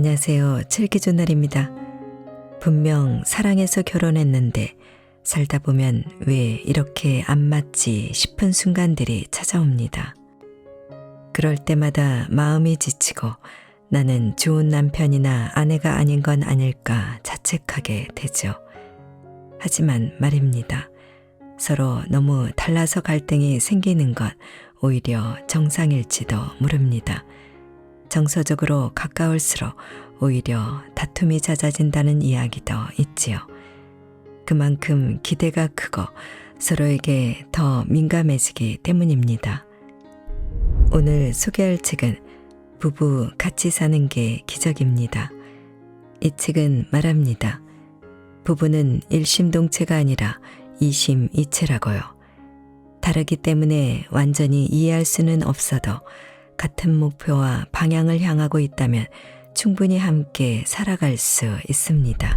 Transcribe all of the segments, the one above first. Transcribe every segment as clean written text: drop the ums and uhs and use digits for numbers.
안녕하세요. 칠기준날입니다. 분명 사랑해서 결혼했는데 살다 보면 왜 이렇게 안 맞지 싶은 순간들이 찾아옵니다. 그럴 때마다 마음이 지치고 나는 좋은 남편이나 아내가 아닌 건 아닐까 자책하게 되죠. 하지만 말입니다. 서로 너무 달라서 갈등이 생기는 건 오히려 정상일지도 모릅니다. 정서적으로 가까울수록 오히려 다툼이 잦아진다는 이야기도 있지요. 그만큼 기대가 크고 서로에게 더 민감해지기 때문입니다. 오늘 소개할 책은 부부 같이 사는 게 기적입니다. 이 책은 말합니다. 부부는 일심동체가 아니라 이심이체라고요. 다르기 때문에 완전히 이해할 수는 없어도 같은 목표와 방향을 향하고 있다면 충분히 함께 살아갈 수 있습니다.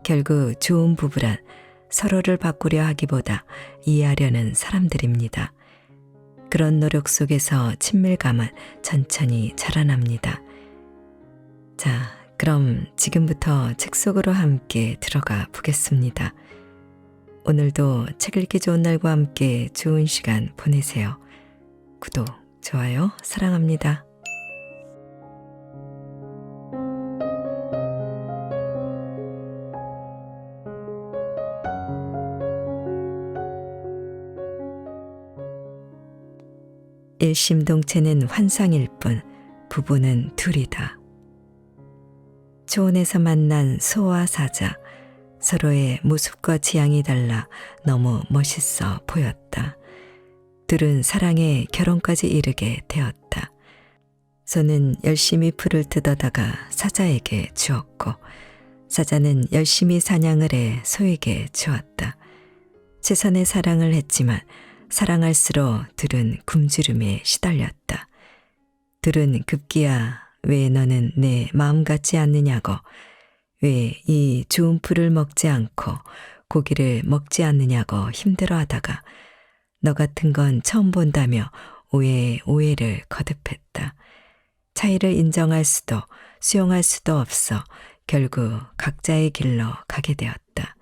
결국 좋은 부부란 서로를 바꾸려 하기보다 이해하려는 사람들입니다. 그런 노력 속에서 친밀감은 천천히 자라납니다. 자, 그럼 지금부터 책 속으로 함께 들어가 보겠습니다. 오늘도 책 읽기 좋은 날과 함께 좋은 시간 보내세요. 구독, 좋아요, 사랑합니다. 일심동체는 환상일 뿐 부부는 둘이다. 초원에서 만난 소와 사자, 서로의 모습과 지향이 달라 너무 멋있어 보였다. 둘은 사랑에 결혼까지 이르게 되었다. 소는 열심히 풀을 뜯어다가 사자에게 주었고 사자는 열심히 사냥을 해 소에게 주었다. 최선의 사랑을 했지만 사랑할수록 둘은 굶주림에 시달렸다. 둘은 급기야 왜 너는 내 마음 같지 않느냐고, 왜 이 좋은 풀을 먹지 않고 고기를 먹지 않느냐고 힘들어하다가 너 같은 건 처음 본다며 오해에 오해를 거듭했다. 차이를 인정할 수도 수용할 수도 없어 결국 각자의 길로 가게 되었다.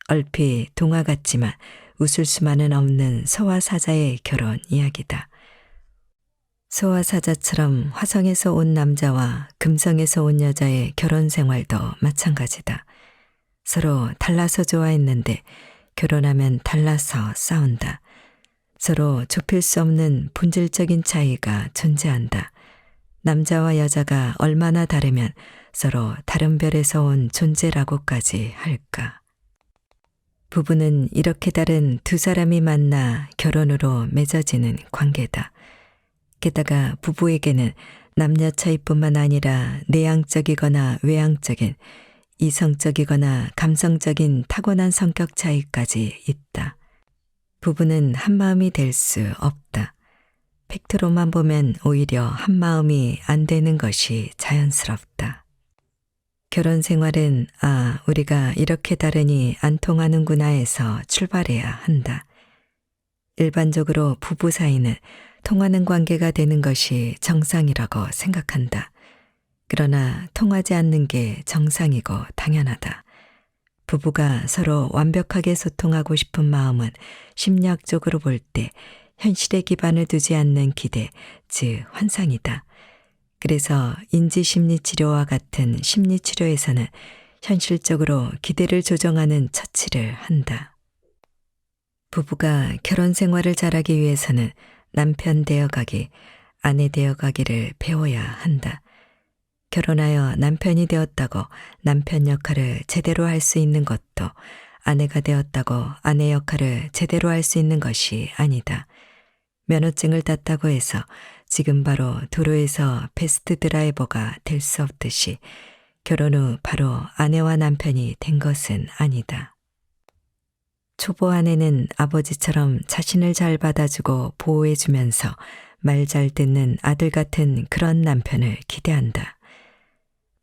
얼핏 동화 같지만 웃을 수만은 없는 소와 사자의 결혼 이야기다. 소와 사자처럼 화성에서 온 남자와 금성에서 온 여자의 결혼 생활도 마찬가지다. 서로 달라서 좋아했는데 결혼하면 달라서 싸운다. 서로 좁힐 수 없는 본질적인 차이가 존재한다. 남자와 여자가 얼마나 다르면 서로 다른 별에서 온 존재라고까지 할까. 부부는 이렇게 다른 두 사람이 만나 결혼으로 맺어지는 관계다. 게다가 부부에게는 남녀 차이뿐만 아니라 내향적이거나 외향적인, 이성적이거나 감성적인 타고난 성격 차이까지 있다. 부부는 한마음이 될 수 없다. 팩트로만 보면 오히려 한마음이 안 되는 것이 자연스럽다. 결혼 생활은 우리가 이렇게 다르니 안 통하는구나 해서 출발해야 한다. 일반적으로 부부 사이는 통하는 관계가 되는 것이 정상이라고 생각한다. 그러나 통하지 않는 게 정상이고 당연하다. 부부가 서로 완벽하게 소통하고 싶은 마음은 심리학적으로 볼 때 현실에 기반을 두지 않는 기대, 즉 환상이다. 그래서 인지심리치료와 같은 심리치료에서는 현실적으로 기대를 조정하는 처치를 한다. 부부가 결혼 생활을 잘하기 위해서는 남편 되어가기, 아내 되어가기를 배워야 한다. 결혼하여 남편이 되었다고 남편 역할을 제대로 할 수 있는 것도 아내가 되었다고 아내 역할을 제대로 할 수 있는 것이 아니다. 면허증을 땄다고 해서 지금 바로 도로에서 베스트 드라이버가 될 수 없듯이 결혼 후 바로 아내와 남편이 된 것은 아니다. 초보 아내는 아버지처럼 자신을 잘 받아주고 보호해주면서 말 잘 듣는 아들 같은 그런 남편을 기대한다.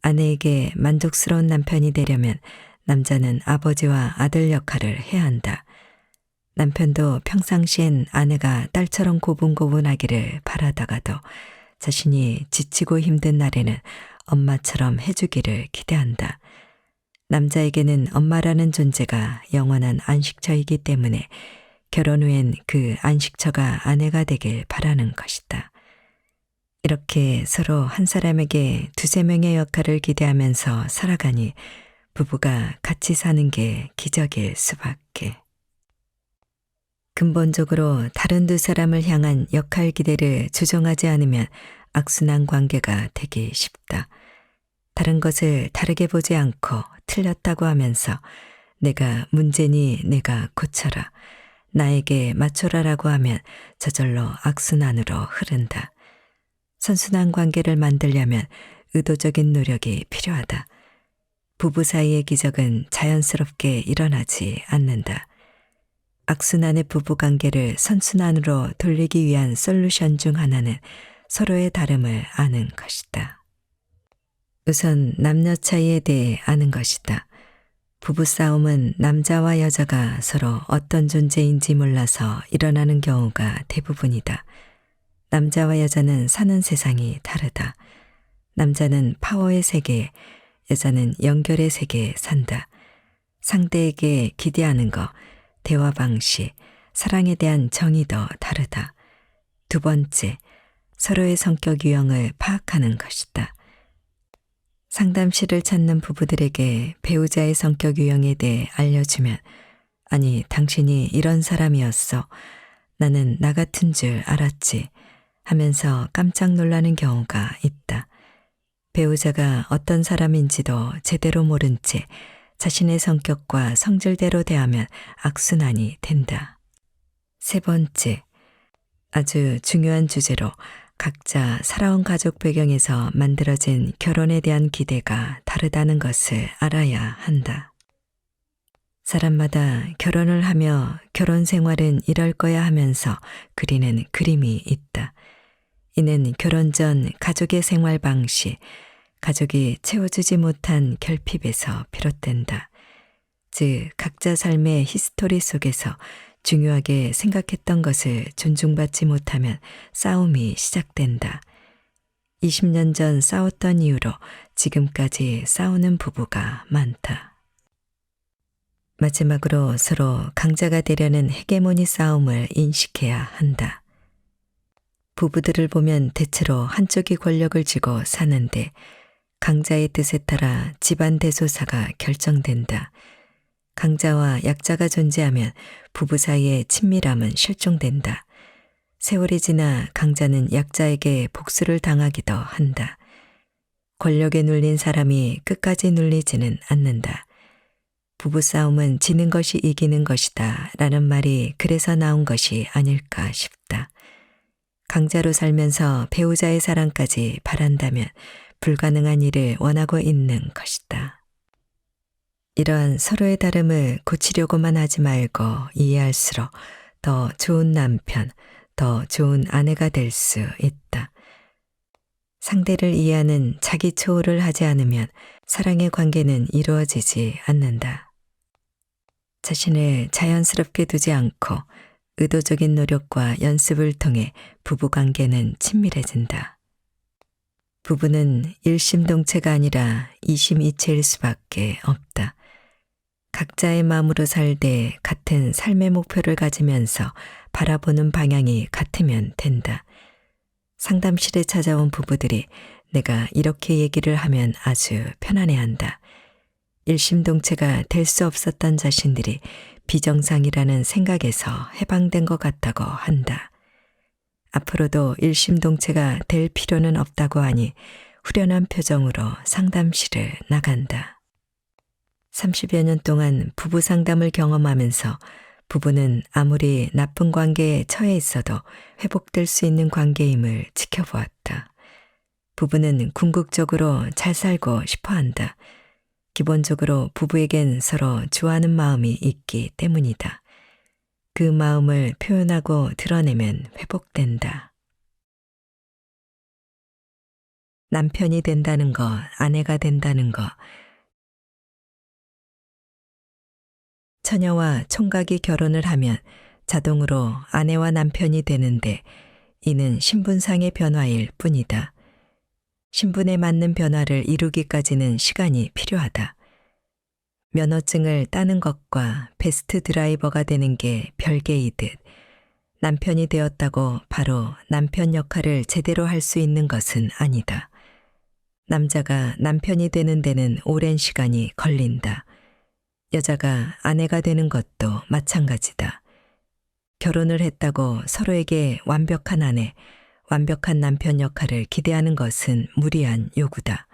아내에게 만족스러운 남편이 되려면 남자는 아버지와 아들 역할을 해야 한다. 남편도 평상시엔 아내가 딸처럼 고분고분하기를 바라다가도 자신이 지치고 힘든 날에는 엄마처럼 해주기를 기대한다. 남자에게는 엄마라는 존재가 영원한 안식처이기 때문에 결혼 후엔 그 안식처가 아내가 되길 바라는 것이다. 이렇게 서로 한 사람에게 두세 명의 역할을 기대하면서 살아가니 부부가 같이 사는 게 기적일 수밖에. 근본적으로 다른 두 사람을 향한 역할 기대를 조정하지 않으면 악순환 관계가 되기 쉽다. 다른 것을 다르게 보지 않고 틀렸다고 하면서 내가 문제니 내가 고쳐라, 나에게 맞춰라라고 하면 저절로 악순환으로 흐른다. 선순환 관계를 만들려면 의도적인 노력이 필요하다. 부부 사이의 기적은 자연스럽게 일어나지 않는다. 악순환의 부부관계를 선순환으로 돌리기 위한 솔루션 중 하나는 서로의 다름을 아는 것이다. 우선 남녀 차이에 대해 아는 것이다. 부부싸움은 남자와 여자가 서로 어떤 존재인지 몰라서 일어나는 경우가 대부분이다. 남자와 여자는 사는 세상이 다르다. 남자는 파워의 세계, 여자는 연결의 세계에 산다. 상대에게 기대하는 것, 대화 방식, 사랑에 대한 정의도 다르다. 두 번째, 서로의 성격 유형을 파악하는 것이다. 상담실을 찾는 부부들에게 배우자의 성격 유형에 대해 알려주면 아니, 당신이 이런 사람이었어. 나는 나 같은 줄 알았지. 하면서 깜짝 놀라는 경우가 있다. 배우자가 어떤 사람인지도 제대로 모른 채 자신의 성격과 성질대로 대하면 악순환이 된다. 세 번째, 아주 중요한 주제로 각자 살아온 가족 배경에서 만들어진 결혼에 대한 기대가 다르다는 것을 알아야 한다. 사람마다 결혼을 하며 결혼 생활은 이럴 거야 하면서 그리는 그림이 있다. 이는 결혼 전 가족의 생활 방식, 가족이 채워주지 못한 결핍에서 비롯된다. 즉, 각자 삶의 히스토리 속에서 중요하게 생각했던 것을 존중받지 못하면 싸움이 시작된다. 20년 전 싸웠던 이유로 지금까지 싸우는 부부가 많다. 마지막으로 서로 강자가 되려는 헤게모니 싸움을 인식해야 한다. 부부들을 보면 대체로 한쪽이 권력을 쥐고 사는데 강자의 뜻에 따라 집안 대소사가 결정된다. 강자와 약자가 존재하면 부부 사이의 친밀함은 실종된다. 세월이 지나 강자는 약자에게 복수를 당하기도 한다. 권력에 눌린 사람이 끝까지 눌리지는 않는다. 부부싸움은 지는 것이 이기는 것이다 라는 말이 그래서 나온 것이 아닐까 싶다. 강자로 살면서 배우자의 사랑까지 바란다면 불가능한 일을 원하고 있는 것이다. 이러한 서로의 다름을 고치려고만 하지 말고 이해할수록 더 좋은 남편, 더 좋은 아내가 될 수 있다. 상대를 이해하는 자기 초월을 하지 않으면 사랑의 관계는 이루어지지 않는다. 자신을 자연스럽게 두지 않고 의도적인 노력과 연습을 통해 부부관계는 친밀해진다. 부부는 일심동체가 아니라 이심이체일 수밖에 없다. 각자의 마음으로 살되 같은 삶의 목표를 가지면서 바라보는 방향이 같으면 된다. 상담실에 찾아온 부부들이 내가 이렇게 얘기를 하면 아주 편안해한다. 일심동체가 될 수 없었던 자신들이 비정상이라는 생각에서 해방된 것 같다고 한다. 앞으로도 일심동체가 될 필요는 없다고 하니 후련한 표정으로 상담실을 나간다. 30여 년 동안 부부 상담을 경험하면서 부부는 아무리 나쁜 관계에 처해 있어도 회복될 수 있는 관계임을 지켜보았다. 부부는 궁극적으로 잘 살고 싶어 한다. 기본적으로 부부에겐 서로 좋아하는 마음이 있기 때문이다. 그 마음을 표현하고 드러내면 회복된다. 남편이 된다는 것, 아내가 된다는 것. 처녀와 총각이 결혼을 하면 자동으로 아내와 남편이 되는데 이는 신분상의 변화일 뿐이다. 신분에 맞는 변화를 이루기까지는 시간이 필요하다. 면허증을 따는 것과 베스트 드라이버가 되는 게 별개이듯 남편이 되었다고 바로 남편 역할을 제대로 할 수 있는 것은 아니다. 남자가 남편이 되는 데는 오랜 시간이 걸린다. 여자가 아내가 되는 것도 마찬가지다. 결혼을 했다고 서로에게 완벽한 아내, 완벽한 남편 역할을 기대하는 것은 무리한 요구다.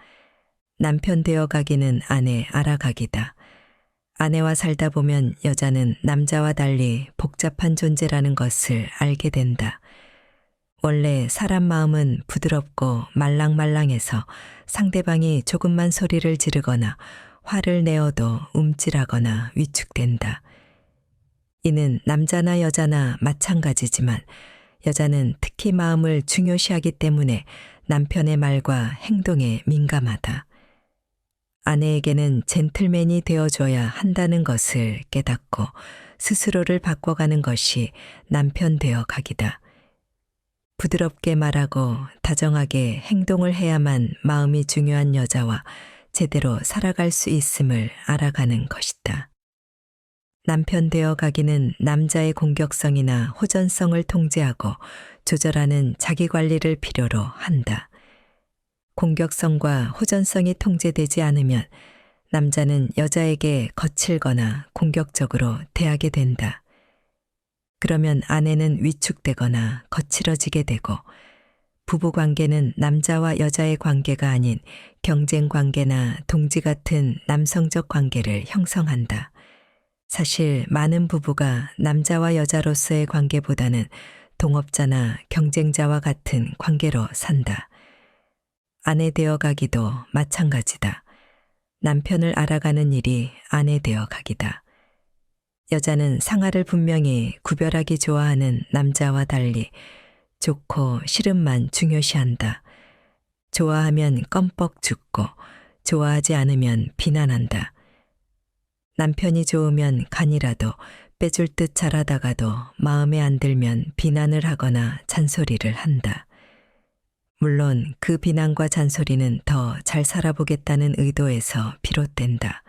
남편 되어가기는 아내 알아가기다. 아내와 살다 보면 여자는 남자와 달리 복잡한 존재라는 것을 알게 된다. 원래 사람 마음은 부드럽고 말랑말랑해서 상대방이 조금만 소리를 지르거나 화를 내어도 움찔하거나 위축된다. 이는 남자나 여자나 마찬가지지만 여자는 특히 마음을 중요시하기 때문에 남편의 말과 행동에 민감하다. 아내에게는 젠틀맨이 되어줘야 한다는 것을 깨닫고 스스로를 바꿔가는 것이 남편 되어 가기다. 부드럽게 말하고 다정하게 행동을 해야만 마음이 중요한 여자와 제대로 살아갈 수 있음을 알아가는 것이다. 남편 되어 가기는 남자의 공격성이나 호전성을 통제하고 조절하는 자기 관리를 필요로 한다. 공격성과 호전성이 통제되지 않으면 남자는 여자에게 거칠거나 공격적으로 대하게 된다. 그러면 아내는 위축되거나 거칠어지게 되고 부부관계는 남자와 여자의 관계가 아닌 경쟁 관계나 동지 같은 남성적 관계를 형성한다. 사실 많은 부부가 남자와 여자로서의 관계보다는 동업자나 경쟁자와 같은 관계로 산다. 아내 되어 가기도 마찬가지다. 남편을 알아가는 일이 아내 되어 가기다. 여자는 상하를 분명히 구별하기 좋아하는 남자와 달리 좋고 싫음만 중요시한다. 좋아하면 껌뻑 죽고 좋아하지 않으면 비난한다. 남편이 좋으면 간이라도 빼줄 듯 잘하다가도 마음에 안 들면 비난을 하거나 잔소리를 한다. 물론 그 비난과 잔소리는 더 잘 살아보겠다는 의도에서 비롯된다.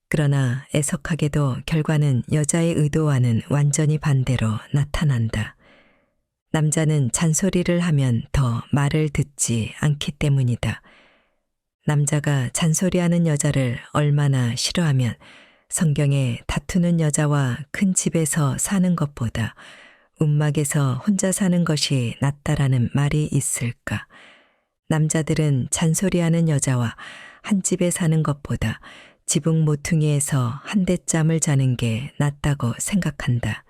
그러나 애석하게도 결과는 여자의 의도와는 완전히 반대로 나타난다. 남자는 잔소리를 하면 더 말을 듣지 않기 때문이다. 남자가 잔소리하는 여자를 얼마나 싫어하면 성경에 다투는 여자와 큰 집에서 사는 것보다 움막에서 혼자 사는 것이 낫다라는 말이 있을까? 남자들은 잔소리하는 여자와 한 집에 사는 것보다 지붕 모퉁이에서 한 대 짬을 자는 게 낫다고 생각한다.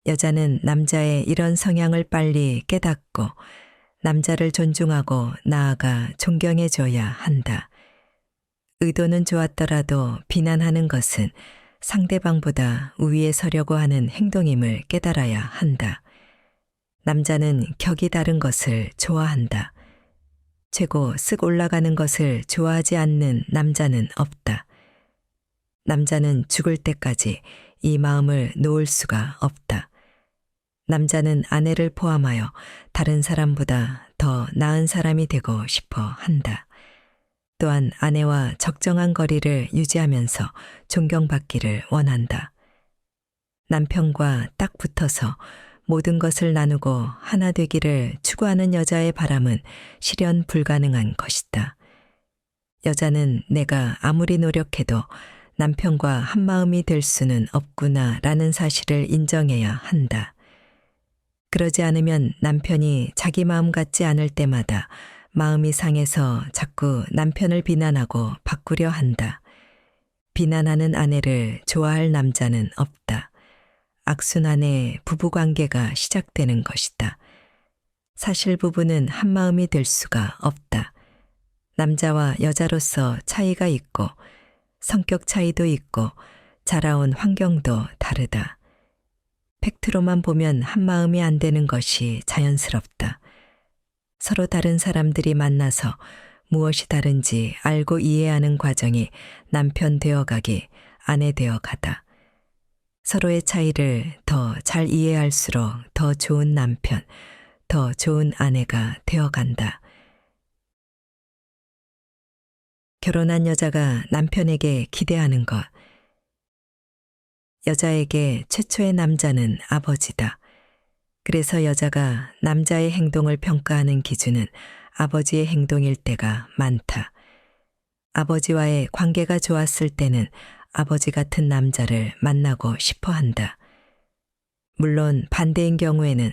여자는 남자의 이런 성향을 빨리 깨닫고 남자를 존중하고 나아가 존경해줘야 한다. 의도는 좋았더라도 비난하는 것은 상대방보다 우위에 서려고 하는 행동임을 깨달아야 한다. 남자는 격이 다른 것을 좋아한다. 최고 쓱 올라가는 것을 좋아하지 않는 남자는 없다. 남자는 죽을 때까지 이 마음을 놓을 수가 없다. 남자는 아내를 포함하여 다른 사람보다 더 나은 사람이 되고 싶어 한다. 또한 아내와 적정한 거리를 유지하면서 존경받기를 원한다. 남편과 딱 붙어서 모든 것을 나누고 하나 되기를 추구하는 여자의 바람은 실현 불가능한 것이다. 여자는 내가 아무리 노력해도 남편과 한마음이 될 수는 없구나라는 사실을 인정해야 한다. 그러지 않으면 남편이 자기 마음 같지 않을 때마다 마음이 상해서 자꾸 남편을 비난하고 바꾸려 한다. 비난하는 아내를 좋아할 남자는 없다. 악순환의 부부관계가 시작되는 것이다. 사실 부부는 한마음이 될 수가 없다. 남자와 여자로서 차이가 있고 성격 차이도 있고 자라온 환경도 다르다. 팩트로만 보면 한마음이 안 되는 것이 자연스럽다. 서로 다른 사람들이 만나서 무엇이 다른지 알고 이해하는 과정이 남편 되어가기, 아내 되어가다. 서로의 차이를 더 잘 이해할수록 더 좋은 남편, 더 좋은 아내가 되어간다. 결혼한 여자가 남편에게 기대하는 것. 여자에게 최초의 남자는 아버지다. 그래서 여자가 남자의 행동을 평가하는 기준은 아버지의 행동일 때가 많다. 아버지와의 관계가 좋았을 때는 아버지 같은 남자를 만나고 싶어 한다. 물론 반대인 경우에는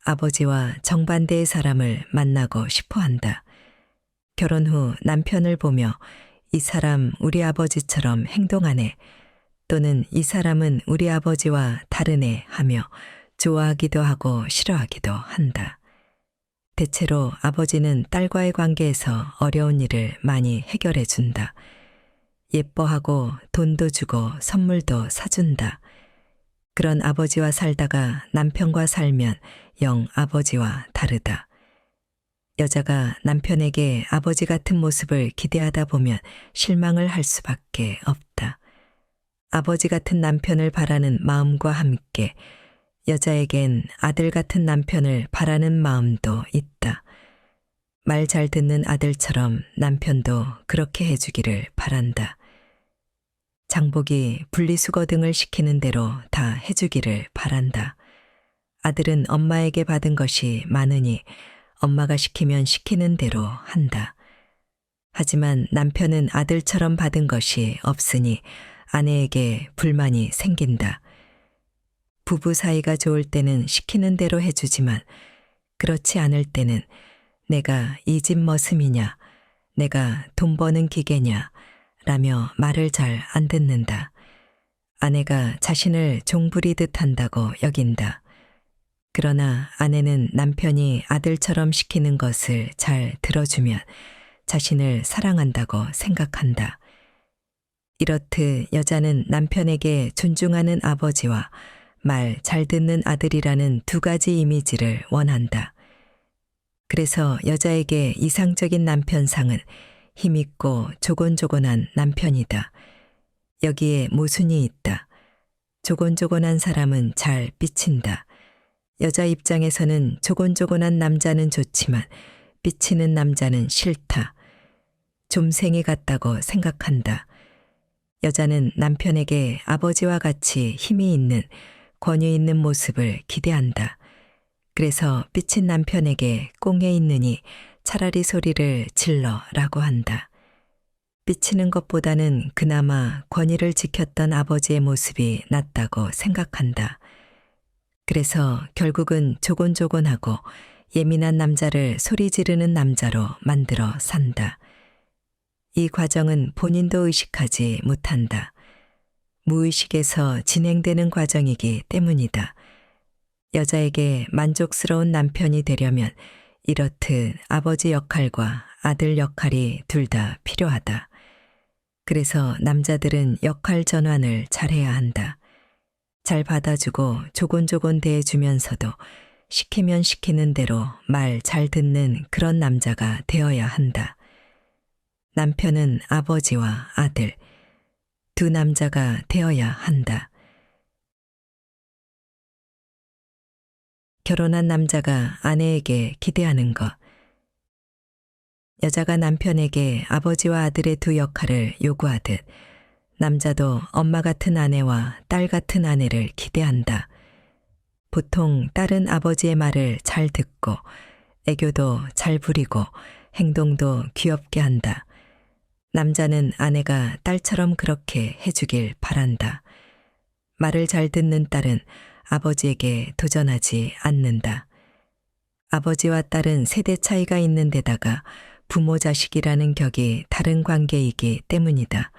아버지와 정반대의 사람을 만나고 싶어 한다. 결혼 후 남편을 보며 이 사람 우리 아버지처럼 행동하네, 또는 이 사람은 우리 아버지와 다르네 하며 좋아하기도 하고 싫어하기도 한다. 대체로 아버지는 딸과의 관계에서 어려운 일을 많이 해결해 준다. 예뻐하고 돈도 주고 선물도 사준다. 그런 아버지와 살다가 남편과 살면 영 아버지와 다르다. 여자가 남편에게 아버지 같은 모습을 기대하다 보면 실망을 할 수밖에 없다. 아버지 같은 남편을 바라는 마음과 함께 여자에겐 아들 같은 남편을 바라는 마음도 있다. 말 잘 듣는 아들처럼 남편도 그렇게 해주기를 바란다. 장보기, 분리수거 등을 시키는 대로 다 해주기를 바란다. 아들은 엄마에게 받은 것이 많으니 엄마가 시키면 시키는 대로 한다. 하지만 남편은 아들처럼 받은 것이 없으니 아내에게 불만이 생긴다. 부부 사이가 좋을 때는 시키는 대로 해주지만 그렇지 않을 때는 내가 이 집 머슴이냐, 내가 돈 버는 기계냐 라며 말을 잘 안 듣는다. 아내가 자신을 종부리듯 한다고 여긴다. 그러나 아내는 남편이 아들처럼 시키는 것을 잘 들어주면 자신을 사랑한다고 생각한다. 이렇듯 여자는 남편에게 존중하는 아버지와 말 잘 듣는 아들이라는 두 가지 이미지를 원한다. 그래서 여자에게 이상적인 남편상은 힘있고 조곤조곤한 남편이다. 여기에 모순이 있다. 조곤조곤한 사람은 잘 삐친다. 여자 입장에서는 조곤조곤한 남자는 좋지만 삐치는 남자는 싫다. 좀생이 같다고 생각한다. 여자는 남편에게 아버지와 같이 힘이 있는, 권위 있는 모습을 기대한다. 그래서 삐친 남편에게 꽁에 있느니 차라리 소리를 질러라고 한다. 삐치는 것보다는 그나마 권위를 지켰던 아버지의 모습이 낫다고 생각한다. 그래서 결국은 조곤조곤하고 예민한 남자를 소리 지르는 남자로 만들어 산다. 이 과정은 본인도 의식하지 못한다. 무의식에서 진행되는 과정이기 때문이다. 여자에게 만족스러운 남편이 되려면 이렇듯 아버지 역할과 아들 역할이 둘 다 필요하다. 그래서 남자들은 역할 전환을 잘해야 한다. 잘 받아주고 조곤조곤 대해주면서도 시키면 시키는 대로 말 잘 듣는 그런 남자가 되어야 한다. 남편은 아버지와 아들, 두 남자가 되어야 한다. 결혼한 남자가 아내에게 기대하는 것. 여자가 남편에게 아버지와 아들의 두 역할을 요구하듯 남자도 엄마 같은 아내와 딸 같은 아내를 기대한다. 보통 딸은 아버지의 말을 잘 듣고 애교도 잘 부리고 행동도 귀엽게 한다. 남자는 아내가 딸처럼 그렇게 해주길 바란다. 말을 잘 듣는 딸은 아버지에게 도전하지 않는다. 아버지와 딸은 세대 차이가 있는 데다가 부모 자식이라는 격이 다른 관계이기 때문이다.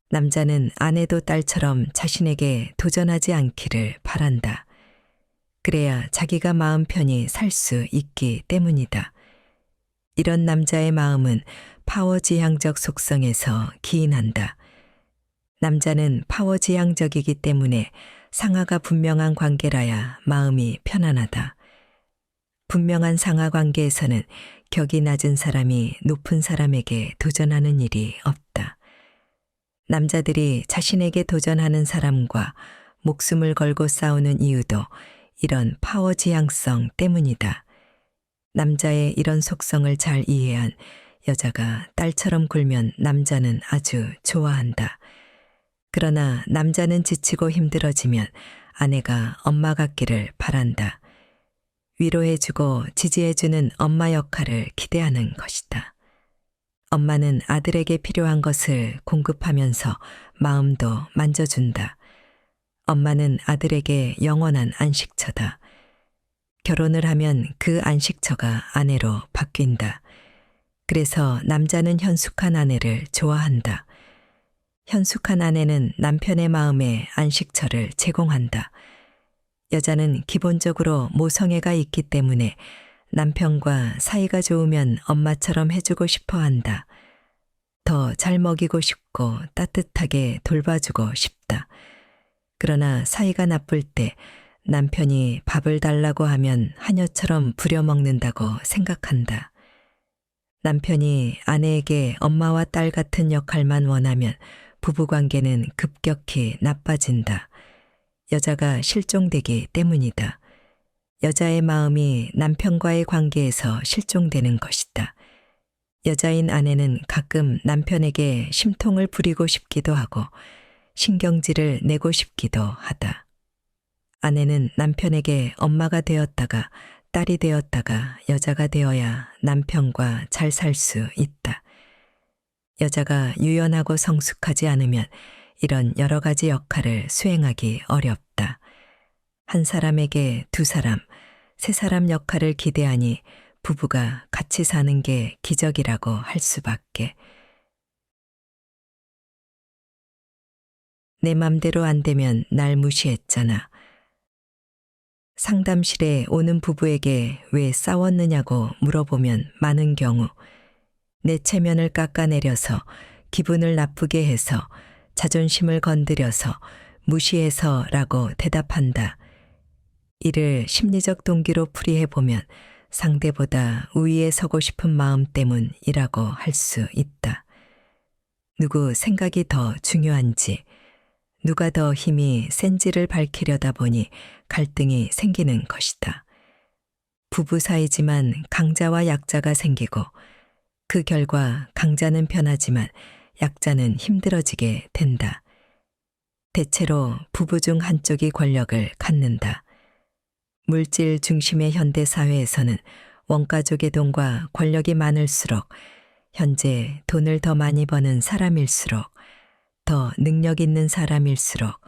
남자는 아내도 딸처럼 자신에게 도전하지 않기를 바란다. 그래야 자기가 마음 편히 살 수 있기 때문이다. 이런 남자의 마음은 파워지향적 속성에서 기인한다. 남자는 파워지향적이기 때문에 상하가 분명한 관계라야 마음이 편안하다. 분명한 상하 관계에서는 격이 낮은 사람이 높은 사람에게 도전하는 일이 없다. 남자들이 자신에게 도전하는 사람과 목숨을 걸고 싸우는 이유도 이런 파워 지향성 때문이다. 남자의 이런 속성을 잘 이해한 여자가 딸처럼 굴면 남자는 아주 좋아한다. 그러나 남자는 지치고 힘들어지면 아내가 엄마 같기를 바란다. 위로해주고 지지해주는 엄마 역할을 기대하는 것이다. 엄마는 아들에게 필요한 것을 공급하면서 마음도 만져준다. 엄마는 아들에게 영원한 안식처다. 결혼을 하면 그 안식처가 아내로 바뀐다. 그래서 남자는 현숙한 아내를 좋아한다. 현숙한 아내는 남편의 마음에 안식처를 제공한다. 여자는 기본적으로 모성애가 있기 때문에 남편과 사이가 좋으면 엄마처럼 해주고 싶어 한다. 더 잘 먹이고 싶고 따뜻하게 돌봐주고 싶다. 그러나 사이가 나쁠 때 남편이 밥을 달라고 하면 하녀처럼 부려먹는다고 생각한다. 남편이 아내에게 엄마와 딸 같은 역할만 원하면 부부관계는 급격히 나빠진다. 여자가 실종되기 때문이다. 여자의 마음이 남편과의 관계에서 실종되는 것이다. 여자인 아내는 가끔 남편에게 심통을 부리고 싶기도 하고 신경질을 내고 싶기도 하다. 아내는 남편에게 엄마가 되었다가 딸이 되었다가 여자가 되어야 남편과 잘 살 수 있다. 여자가 유연하고 성숙하지 않으면 이런 여러 가지 역할을 수행하기 어렵다. 한 사람에게 두 사람, 세 사람 역할을 기대하니 부부가 같이 사는 게 기적이라고 할 수밖에. 내 맘대로 안 되면 날 무시했잖아. 상담실에 오는 부부에게 왜 싸웠느냐고 물어보면 많은 경우 내 체면을 깎아내려서 기분을 나쁘게 해서 자존심을 건드려서 무시해서 라고 대답한다. 이를 심리적 동기로 풀이해보면 상대보다 우위에 서고 싶은 마음 때문이라고 할 수 있다. 누구 생각이 더 중요한지, 누가 더 힘이 센지를 밝히려다 보니 갈등이 생기는 것이다. 부부 사이지만 강자와 약자가 생기고 그 결과 강자는 편하지만 약자는 힘들어지게 된다. 대체로 부부 중 한쪽이 권력을 갖는다. 물질 중심의 현대 사회에서는 원가족의 돈과 권력이 많을수록 현재 돈을 더 많이 버는 사람일수록 더 능력 있는 사람일수록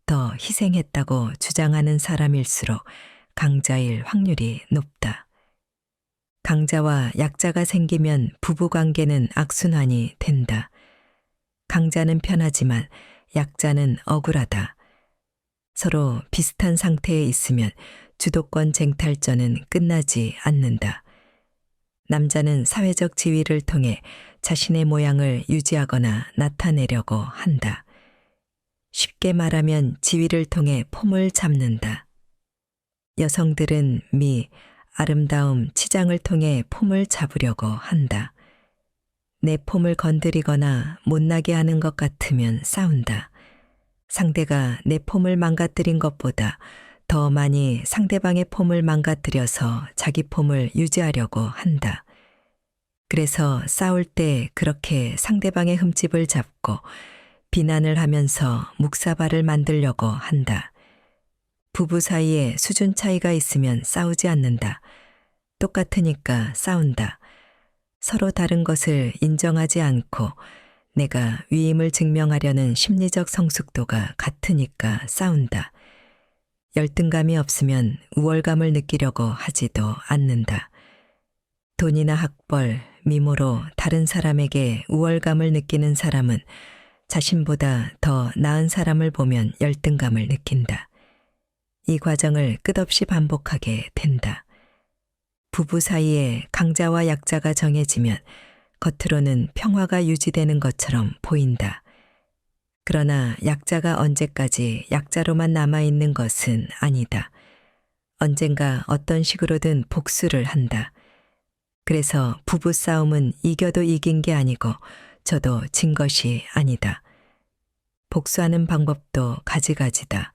더 희생했다고 주장하는 사람일수록 강자일 확률이 높다. 강자와 약자가 생기면 부부관계는 악순환이 된다. 강자는 편하지만 약자는 억울하다. 서로 비슷한 상태에 있으면 주도권 쟁탈전은 끝나지 않는다. 남자는 사회적 지위를 통해 자신의 모양을 유지하거나 나타내려고 한다. 쉽게 말하면 지위를 통해 폼을 잡는다. 여성들은 미, 아름다움, 치장을 통해 폼을 잡으려고 한다. 내 폼을 건드리거나 못나게 하는 것 같으면 싸운다. 상대가 내 폼을 망가뜨린 것보다 더 많이 상대방의 폼을 망가뜨려서 자기 폼을 유지하려고 한다. 그래서 싸울 때 그렇게 상대방의 흠집을 잡고 비난을 하면서 묵사발을 만들려고 한다. 부부 사이에 수준 차이가 있으면 싸우지 않는다. 똑같으니까 싸운다. 서로 다른 것을 인정하지 않고 내가 위임을 증명하려는 심리적 성숙도가 같으니까 싸운다. 열등감이 없으면 우월감을 느끼려고 하지도 않는다. 돈이나 학벌, 미모로 다른 사람에게 우월감을 느끼는 사람은 자신보다 더 나은 사람을 보면 열등감을 느낀다. 이 과정을 끝없이 반복하게 된다. 부부 사이에 강자와 약자가 정해지면 겉으로는 평화가 유지되는 것처럼 보인다. 그러나 약자가 언제까지 약자로만 남아있는 것은 아니다. 언젠가 어떤 식으로든 복수를 한다. 그래서 부부 싸움은 이겨도 이긴 게 아니고 저도 진 것이 아니다. 복수하는 방법도 가지가지다.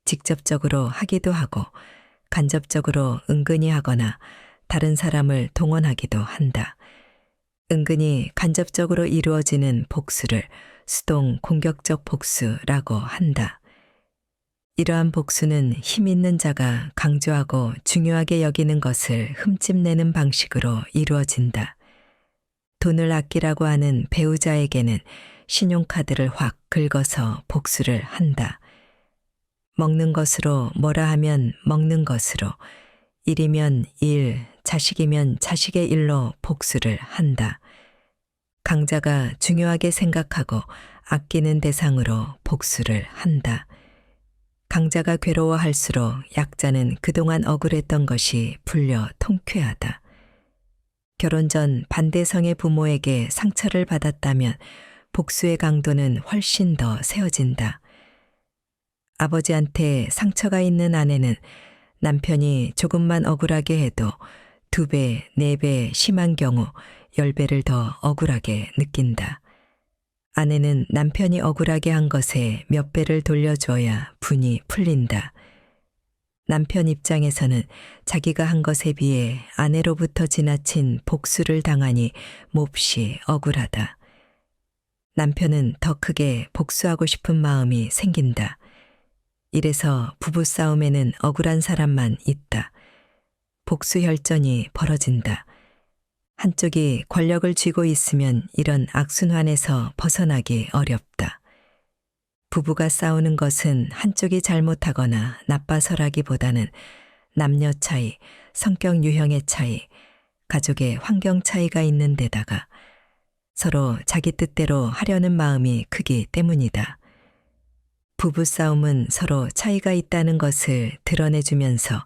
직접적으로 하기도 하고 간접적으로 은근히 하거나 다른 사람을 동원하기도 한다. 은근히 간접적으로 이루어지는 복수를 수동 공격적 복수라고 한다. 이러한 복수는 힘 있는 자가 강조하고 중요하게 여기는 것을 흠집내는 방식으로 이루어진다. 돈을 아끼라고 하는 배우자에게는 신용카드를 확 긁어서 복수를 한다. 먹는 것으로 뭐라 하면 먹는 것으로, 일이면 일, 자식이면 자식의 일로 복수를 한다. 강자가 중요하게 생각하고 아끼는 대상으로 복수를 한다. 강자가 괴로워할수록 약자는 그동안 억울했던 것이 풀려 통쾌하다. 결혼 전 반대성의 부모에게 상처를 받았다면 복수의 강도는 훨씬 더 세워진다. 아버지한테 상처가 있는 아내는 남편이 조금만 억울하게 해도 2배, 4배 심한 경우 10배를 더 억울하게 느낀다. 아내는 남편이 억울하게 한 것에 몇 배를 돌려줘야 분이 풀린다. 남편 입장에서는 자기가 한 것에 비해 아내로부터 지나친 복수를 당하니 몹시 억울하다. 남편은 더 크게 복수하고 싶은 마음이 생긴다. 이래서 부부싸움에는 억울한 사람만 있다. 복수 혈전이 벌어진다. 한쪽이 권력을 쥐고 있으면 이런 악순환에서 벗어나기 어렵다. 부부가 싸우는 것은 한쪽이 잘못하거나 나빠서라기보다는 남녀 차이, 성격 유형의 차이, 가족의 환경 차이가 있는 데다가 서로 자기 뜻대로 하려는 마음이 크기 때문이다. 부부싸움은 서로 차이가 있다는 것을 드러내주면서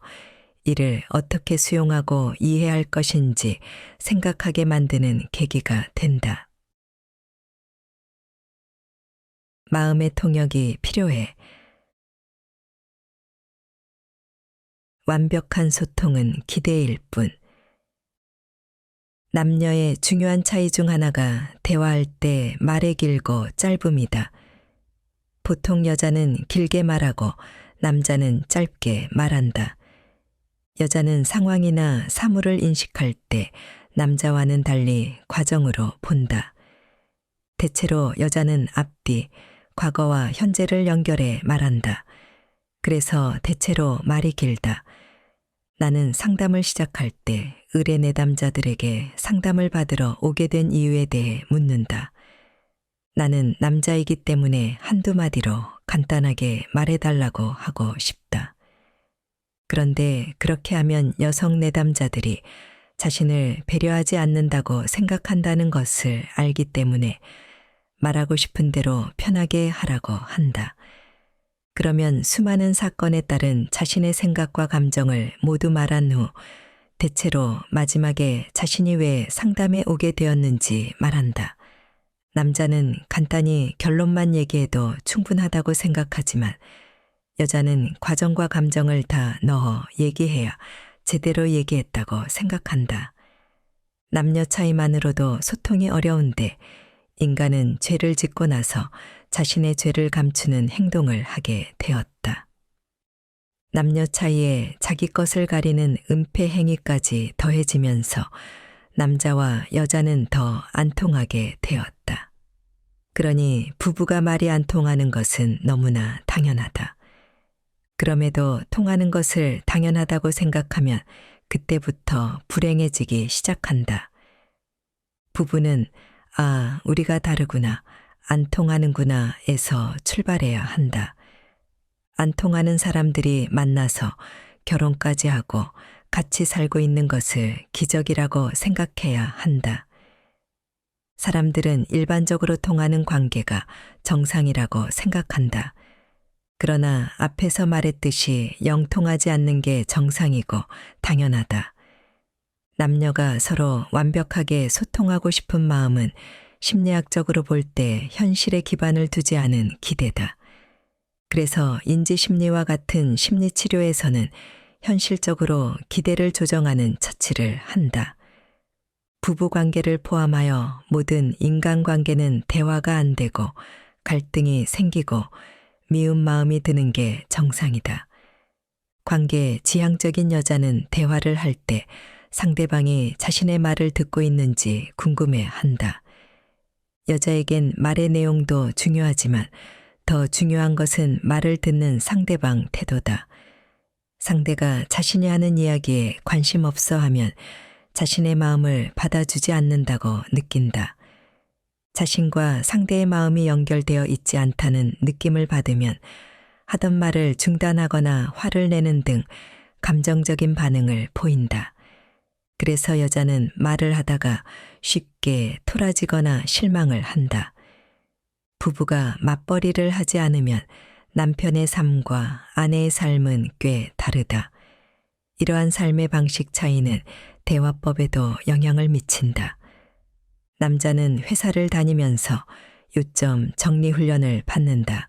이를 어떻게 수용하고 이해할 것인지 생각하게 만드는 계기가 된다. 마음의 통역이 필요해. 완벽한 소통은 기대일 뿐. 남녀의 중요한 차이 중 하나가 대화할 때 말의 길고 짧음이다. 보통 여자는 길게 말하고 남자는 짧게 말한다. 여자는 상황이나 사물을 인식할 때 남자와는 달리 과정으로 본다. 대체로 여자는 앞뒤, 과거와 현재를 연결해 말한다. 그래서 대체로 말이 길다. 나는 상담을 시작할 때 의뢰 내담자들에게 상담을 받으러 오게 된 이유에 대해 묻는다. 나는 남자이기 때문에 한두 마디로 간단하게 말해달라고 하고 싶다. 그런데 그렇게 하면 여성 내담자들이 자신을 배려하지 않는다고 생각한다는 것을 알기 때문에 말하고 싶은 대로 편하게 하라고 한다. 그러면 수많은 사건에 따른 자신의 생각과 감정을 모두 말한 후 대체로 마지막에 자신이 왜 상담에 오게 되었는지 말한다. 남자는 간단히 결론만 얘기해도 충분하다고 생각하지만 여자는 과정과 감정을 다 넣어 얘기해야 제대로 얘기했다고 생각한다. 남녀 차이만으로도 소통이 어려운데 인간은 죄를 짓고 나서 자신의 죄를 감추는 행동을 하게 되었다. 남녀 차이에 자기 것을 가리는 은폐 행위까지 더해지면서 남자와 여자는 더 안 통하게 되었다. 그러니 부부가 말이 안 통하는 것은 너무나 당연하다. 그럼에도 통하는 것을 당연하다고 생각하면 그때부터 불행해지기 시작한다. 부부는 아, 우리가 다르구나, 안 통하는구나에서 출발해야 한다. 안 통하는 사람들이 만나서 결혼까지 하고 같이 살고 있는 것을 기적이라고 생각해야 한다. 사람들은 일반적으로 통하는 관계가 정상이라고 생각한다. 그러나 앞에서 말했듯이 영 통하지 않는 게 정상이고 당연하다. 남녀가 서로 완벽하게 소통하고 싶은 마음은 심리학적으로 볼 때 현실에 기반을 두지 않은 기대다. 그래서 인지심리와 같은 심리치료에서는 현실적으로 기대를 조정하는 처치를 한다. 부부관계를 포함하여 모든 인간관계는 대화가 안 되고 갈등이 생기고 미운 마음이 드는 게 정상이다. 관계에 지향적인 여자는 대화를 할 때 상대방이 자신의 말을 듣고 있는지 궁금해 한다. 여자에겐 말의 내용도 중요하지만 더 중요한 것은 말을 듣는 상대방 태도다. 상대가 자신이 하는 이야기에 관심 없어 하면 자신의 마음을 받아주지 않는다고 느낀다. 자신과 상대의 마음이 연결되어 있지 않다는 느낌을 받으면 하던 말을 중단하거나 화를 내는 등 감정적인 반응을 보인다. 그래서 여자는 말을 하다가 쉽게 토라지거나 실망을 한다. 부부가 맞벌이를 하지 않으면 남편의 삶과 아내의 삶은 꽤 다르다. 이러한 삶의 방식 차이는 대화법에도 영향을 미친다. 남자는 회사를 다니면서 요점 정리 훈련을 받는다.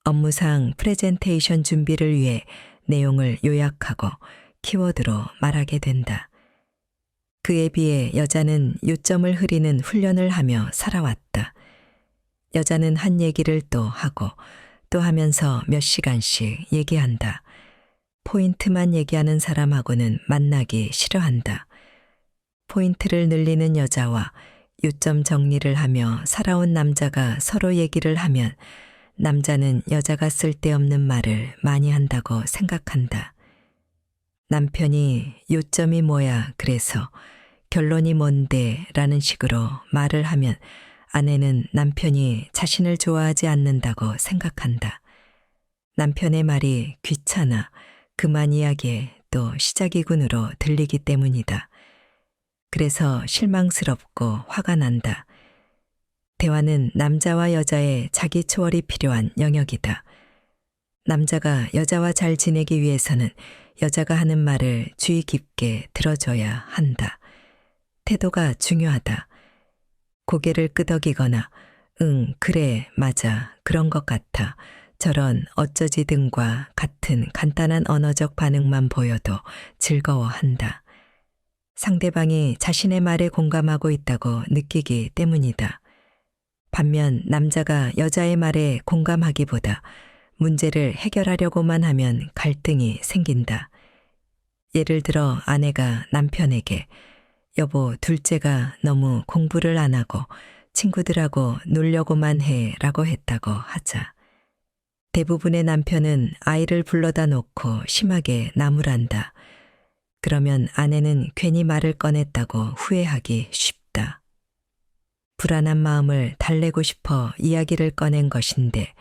업무상 프레젠테이션 준비를 위해 내용을 요약하고 키워드로 말하게 된다. 그에 비해 여자는 요점을 흐리는 훈련을 하며 살아왔다. 여자는 한 얘기를 또 하고 또 하면서 몇 시간씩 얘기한다. 포인트만 얘기하는 사람하고는 만나기 싫어한다. 포인트를 늘리는 여자와 요점 정리를 하며 살아온 남자가 서로 얘기를 하면 남자는 여자가 쓸데없는 말을 많이 한다고 생각한다. 남편이 요점이 뭐야 그래서 결론이 뭔데 라는 식으로 말을 하면 아내는 남편이 자신을 좋아하지 않는다고 생각한다. 남편의 말이 귀찮아 그만 이야기해 또 시작이군으로 들리기 때문이다. 그래서 실망스럽고 화가 난다. 대화는 남자와 여자의 자기 초월이 필요한 영역이다. 남자가 여자와 잘 지내기 위해서는 여자가 하는 말을 주의 깊게 들어줘야 한다. 태도가 중요하다. 고개를 끄덕이거나 응, 그래, 맞아, 그런 것 같아, 저런 어쩌지 등과 같은 간단한 언어적 반응만 보여도 즐거워한다. 상대방이 자신의 말에 공감하고 있다고 느끼기 때문이다. 반면 남자가 여자의 말에 공감하기보다 문제를 해결하려고만 하면 갈등이 생긴다. 예를 들어 아내가 남편에게 여보, 둘째가 너무 공부를 안 하고 친구들하고 놀려고만 해 라고 했다고 하자. 대부분의 남편은 아이를 불러다 놓고 심하게 나무란다. 그러면 아내는 괜히 말을 꺼냈다고 후회하기 쉽다. 불안한 마음을 달래고 싶어 이야기를 꺼낸 것인데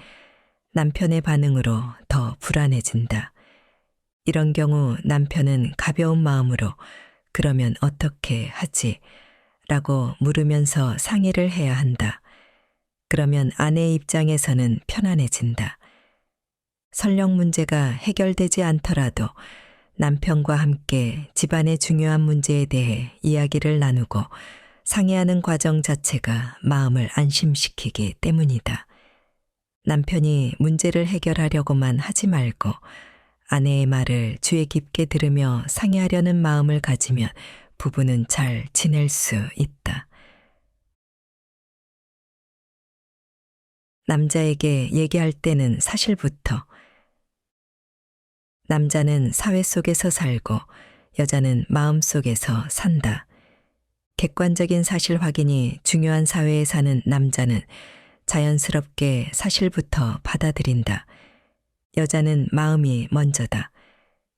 남편의 반응으로 더 불안해진다. 이런 경우 남편은 가벼운 마음으로 그러면 어떻게 하지? 라고 물으면서 상의를 해야 한다. 그러면 아내의 입장에서는 편안해진다. 설령 문제가 해결되지 않더라도 남편과 함께 집안의 중요한 문제에 대해 이야기를 나누고 상의하는 과정 자체가 마음을 안심시키기 때문이다. 남편이 문제를 해결하려고만 하지 말고 아내의 말을 주의 깊게 들으며 상의하려는 마음을 가지면 부부는 잘 지낼 수 있다. 남자에게 얘기할 때는 사실부터. 남자는 사회 속에서 살고 여자는 마음 속에서 산다. 객관적인 사실 확인이 중요한 사회에 사는 남자는 자연스럽게 사실부터 받아들인다. 여자는 마음이 먼저다.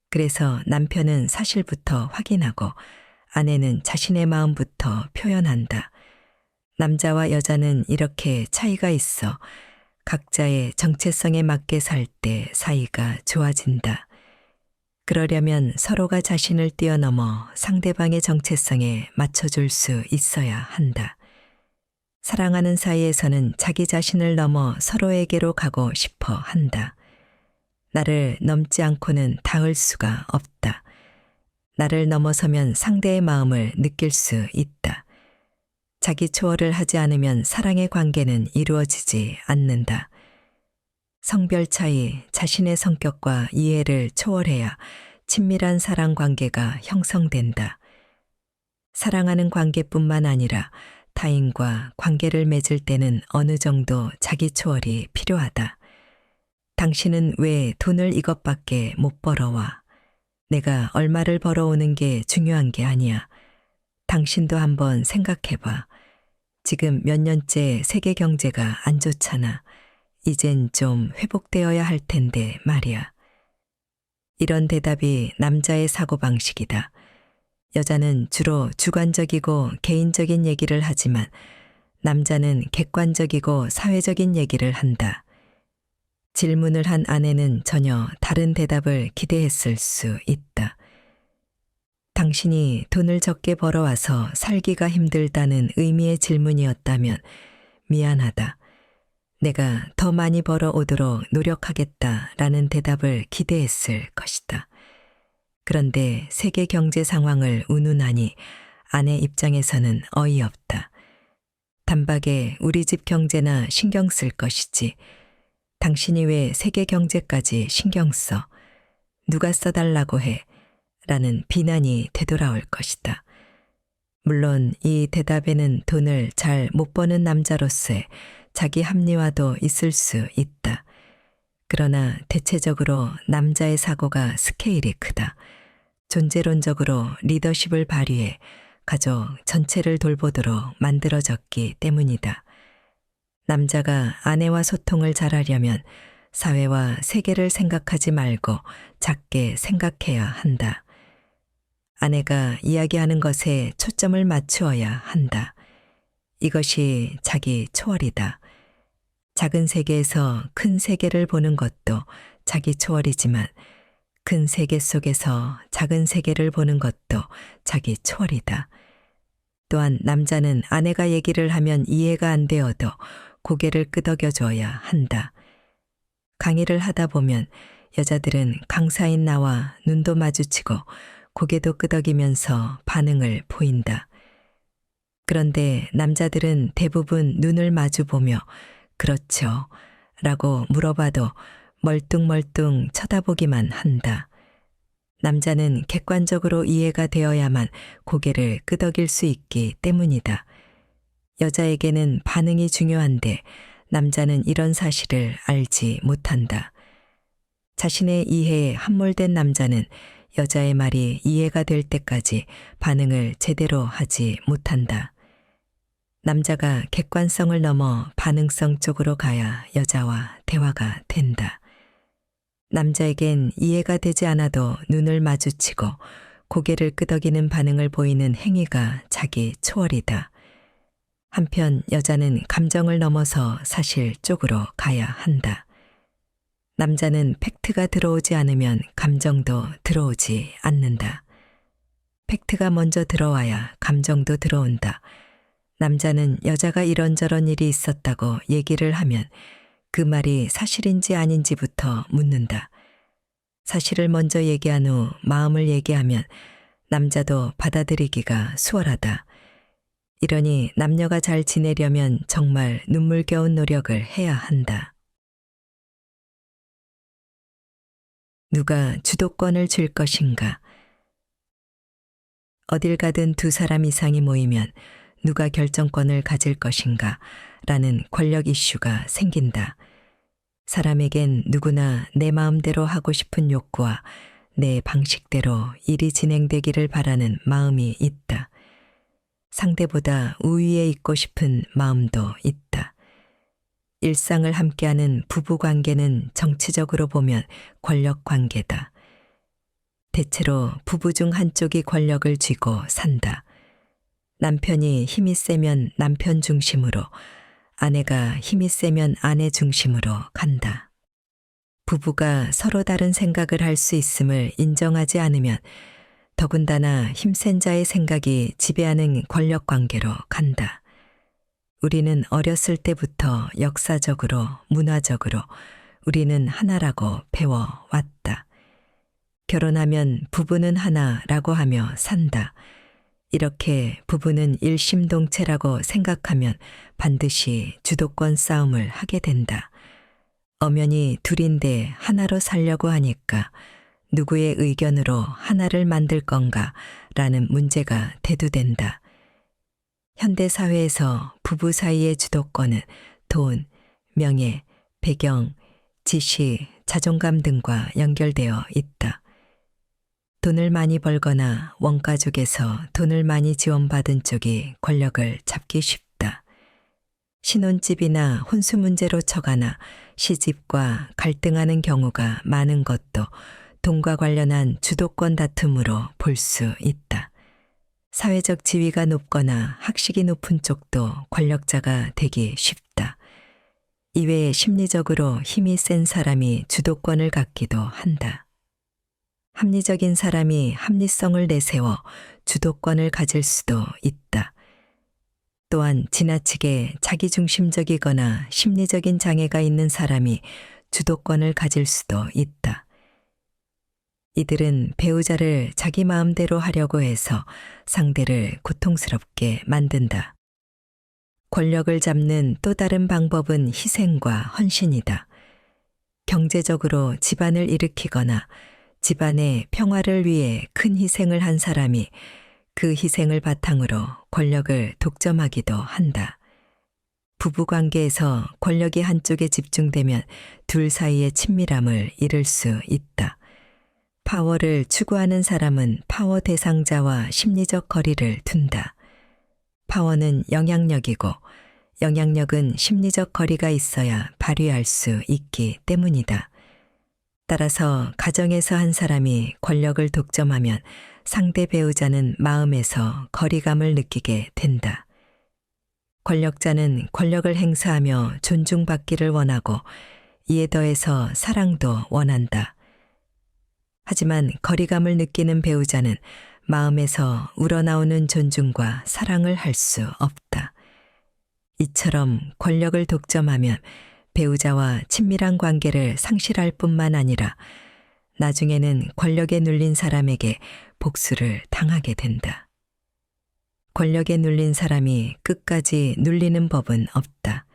그래서 남편은 사실부터 확인하고 아내는 자신의 마음부터 표현한다. 남자와 여자는 이렇게 차이가 있어 각자의 정체성에 맞게 살 때 사이가 좋아진다. 그러려면 서로가 자신을 뛰어넘어 상대방의 정체성에 맞춰줄 수 있어야 한다. 사랑하는 사이에서는 자기 자신을 넘어 서로에게로 가고 싶어 한다. 나를 넘지 않고는 닿을 수가 없다. 나를 넘어서면 상대의 마음을 느낄 수 있다. 자기 초월을 하지 않으면 사랑의 관계는 이루어지지 않는다. 성별 차이, 자신의 성격과 이해를 초월해야 친밀한 사랑 관계가 형성된다. 사랑하는 관계뿐만 아니라 타인과 관계를 맺을 때는 어느 정도 자기 초월이 필요하다. 당신은 왜 돈을 이것밖에 못 벌어와? 내가 얼마를 벌어오는 게 중요한 게 아니야. 당신도 한번 생각해봐. 지금 몇 년째 세계 경제가 안 좋잖아. 이젠 좀 회복되어야 할 텐데 말이야. 이런 대답이 남자의 사고방식이다. 여자는 주로 주관적이고 개인적인 얘기를 하지만 남자는 객관적이고 사회적인 얘기를 한다. 질문을 한 아내는 전혀 다른 대답을 기대했을 수 있다. 당신이 돈을 적게 벌어와서 살기가 힘들다는 의미의 질문이었다면 미안하다. 내가 더 많이 벌어오도록 노력하겠다라는 대답을 기대했을 것이다. 그런데 세계 경제 상황을 운운하니 아내 입장에서는 어이없다. 단박에 우리 집 경제나 신경 쓸 것이지. 당신이 왜 세계 경제까지 신경 써? 누가 써달라고 해? 라는 비난이 되돌아올 것이다. 물론 이 대답에는 돈을 잘 못 버는 남자로서의 자기 합리화도 있을 수 있다. 그러나 대체적으로 남자의 사고가 스케일이 크다. 존재론적으로 리더십을 발휘해 가족 전체를 돌보도록 만들어졌기 때문이다. 남자가 아내와 소통을 잘하려면 사회와 세계를 생각하지 말고 작게 생각해야 한다. 아내가 이야기하는 것에 초점을 맞추어야 한다. 이것이 자기 초월이다. 작은 세계에서 큰 세계를 보는 것도 자기 초월이지만 큰 세계 속에서 작은 세계를 보는 것도 자기 초월이다. 또한 남자는 아내가 얘기를 하면 이해가 안 되어도 고개를 끄덕여줘야 한다. 강의를 하다 보면 여자들은 강사인 나와 눈도 마주치고 고개도 끄덕이면서 반응을 보인다. 그런데 남자들은 대부분 눈을 마주보며 그렇죠 라고 물어봐도 멀뚱멀뚱 쳐다보기만 한다. 남자는 객관적으로 이해가 되어야만 고개를 끄덕일 수 있기 때문이다. 여자에게는 반응이 중요한데 남자는 이런 사실을 알지 못한다. 자신의 이해에 함몰된 남자는 여자의 말이 이해가 될 때까지 반응을 제대로 하지 못한다. 남자가 객관성을 넘어 반응성 쪽으로 가야 여자와 대화가 된다. 남자에겐 이해가 되지 않아도 눈을 마주치고 고개를 끄덕이는 반응을 보이는 행위가 자기 초월이다. 한편 여자는 감정을 넘어서 사실 쪽으로 가야 한다. 남자는 팩트가 들어오지 않으면 감정도 들어오지 않는다. 팩트가 먼저 들어와야 감정도 들어온다. 남자는 여자가 이런저런 일이 있었다고 얘기를 하면 그 말이 사실인지 아닌지부터 묻는다. 사실을 먼저 얘기한 후 마음을 얘기하면 남자도 받아들이기가 수월하다. 이러니 남녀가 잘 지내려면 정말 눈물겨운 노력을 해야 한다. 누가 주도권을 줄 것인가? 어딜 가든 두 사람 이상이 모이면 누가 결정권을 가질 것인가? 라는 권력 이슈가 생긴다. 사람에겐 누구나 내 마음대로 하고 싶은 욕구와 내 방식대로 일이 진행되기를 바라는 마음이 있다. 상대보다 우위에 있고 싶은 마음도 있다. 일상을 함께하는 부부 관계는 정치적으로 보면 권력 관계다. 대체로 부부 중 한쪽이 권력을 쥐고 산다. 남편이 힘이 세면 남편 중심으로, 아내가 힘이 세면 아내 중심으로 간다. 부부가 서로 다른 생각을 할 수 있음을 인정하지 않으면 더군다나 힘센 자의 생각이 지배하는 권력 관계로 간다. 우리는 어렸을 때부터 역사적으로, 문화적으로 우리는 하나라고 배워왔다. 결혼하면 부부는 하나라고 하며 산다. 이렇게 부부는 일심동체라고 생각하면 반드시 주도권 싸움을 하게 된다. 엄연히 둘인데 하나로 살려고 하니까 누구의 의견으로 하나를 만들 건가 라는 문제가 대두된다. 현대사회에서 부부 사이의 주도권은 돈, 명예, 배경, 지시, 자존감 등과 연결되어 있다. 돈을 많이 벌거나 원가 쪽에서 돈을 많이 지원받은 쪽이 권력을 잡기 쉽다. 신혼집이나 혼수 문제로 처가나 시집과 갈등하는 경우가 많은 것도 돈과 관련한 주도권 다툼으로 볼 수 있다. 사회적 지위가 높거나 학식이 높은 쪽도 권력자가 되기 쉽다. 이외에 심리적으로 힘이 센 사람이 주도권을 갖기도 한다. 합리적인 사람이 합리성을 내세워 주도권을 가질 수도 있다. 또한 지나치게 자기중심적이거나 심리적인 장애가 있는 사람이 주도권을 가질 수도 있다. 이들은 배우자를 자기 마음대로 하려고 해서 상대를 고통스럽게 만든다. 권력을 잡는 또 다른 방법은 희생과 헌신이다. 경제적으로 집안을 일으키거나 집안의 평화를 위해 큰 희생을 한 사람이 그 희생을 바탕으로 권력을 독점하기도 한다. 부부관계에서 권력이 한쪽에 집중되면 둘 사이의 친밀함을 잃을 수 있다. 파워를 추구하는 사람은 파워 대상자와 심리적 거리를 둔다. 파워는 영향력이고 영향력은 심리적 거리가 있어야 발휘할 수 있기 때문이다. 따라서 가정에서 한 사람이 권력을 독점하면 상대 배우자는 마음에서 거리감을 느끼게 된다. 권력자는 권력을 행사하며 존중받기를 원하고 이에 더해서 사랑도 원한다. 하지만 거리감을 느끼는 배우자는 마음에서 우러나오는 존중과 사랑을 할 수 없다. 이처럼 권력을 독점하면 배우자와 친밀한 관계를 상실할 뿐만 아니라 나중에는 권력에 눌린 사람에게 복수를 당하게 된다. 권력에 눌린 사람이 끝까지 눌리는 법은 없다.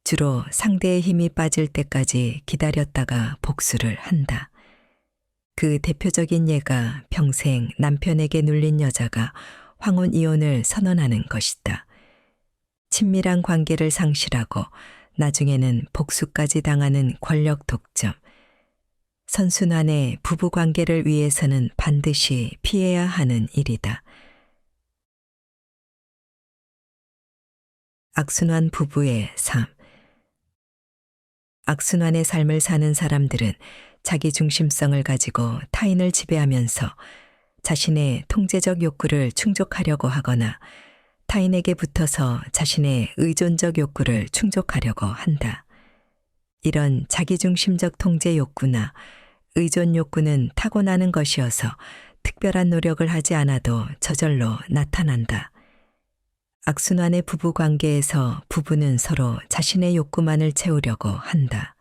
주로 상대의 힘이 빠질 때까지 기다렸다가 복수를 한다. 그 대표적인 예가 평생 남편에게 눌린 여자가 황혼 이혼을 선언하는 것이다. 친밀한 관계를 상실하고 나중에는 복수까지 당하는 권력 독점. 선순환의 부부 관계를 위해서는 반드시 피해야 하는 일이다. 악순환 부부의 삶. 악순환의 삶을 사는 사람들은 자기 중심성을 가지고 타인을 지배하면서 자신의 통제적 욕구를 충족하려고 하거나 타인에게 붙어서 자신의 의존적 욕구를 충족하려고 한다. 이런 자기중심적 통제 욕구나 의존 욕구는 타고나는 것이어서 특별한 노력을 하지 않아도 저절로 나타난다. 악순환의 부부 관계에서 부부는 서로 자신의 욕구만을 채우려고 한다.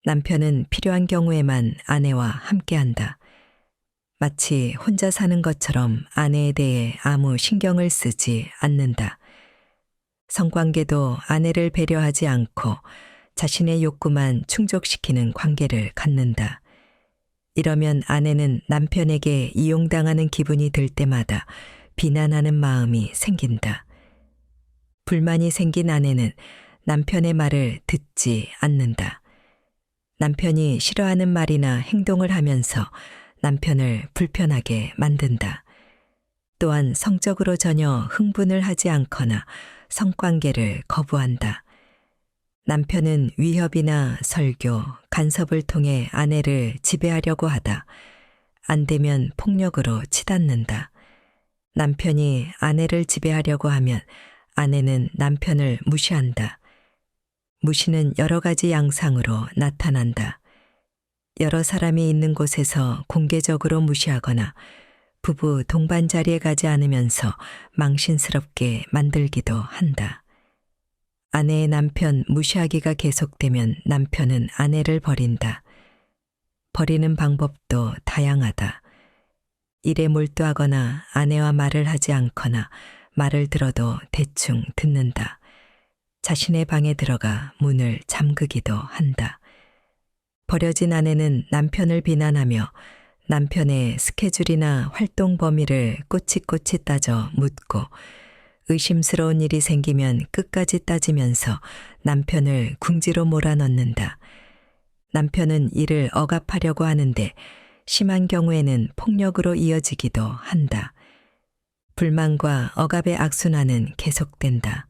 남편은 필요한 경우에만 아내와 함께한다. 마치 혼자 사는 것처럼 아내에 대해 아무 신경을 쓰지 않는다. 성관계도 아내를 배려하지 않고 자신의 욕구만 충족시키는 관계를 갖는다. 이러면 아내는 남편에게 이용당하는 기분이 들 때마다 비난하는 마음이 생긴다. 불만이 생긴 아내는 남편의 말을 듣지 않는다. 남편이 싫어하는 말이나 행동을 하면서 남편을 불편하게 만든다. 또한 성적으로 전혀 흥분을 하지 않거나 성관계를 거부한다. 남편은 위협이나 설교, 간섭을 통해 아내를 지배하려고 하다. 안 되면 폭력으로 치닫는다. 남편이 아내를 지배하려고 하면 아내는 남편을 무시한다. 무시는 여러 가지 양상으로 나타난다. 여러 사람이 있는 곳에서 공개적으로 무시하거나 부부 동반 자리에 가지 않으면서 망신스럽게 만들기도 한다. 아내의 남편 무시하기가 계속되면 남편은 아내를 버린다. 버리는 방법도 다양하다. 일에 몰두하거나 아내와 말을 하지 않거나 말을 들어도 대충 듣는다. 자신의 방에 들어가 문을 잠그기도 한다. 버려진 아내는 남편을 비난하며 남편의 스케줄이나 활동 범위를 꼬치꼬치 따져 묻고 의심스러운 일이 생기면 끝까지 따지면서 남편을 궁지로 몰아넣는다. 남편은 이를 억압하려고 하는데 심한 경우에는 폭력으로 이어지기도 한다. 불만과 억압의 악순환은 계속된다.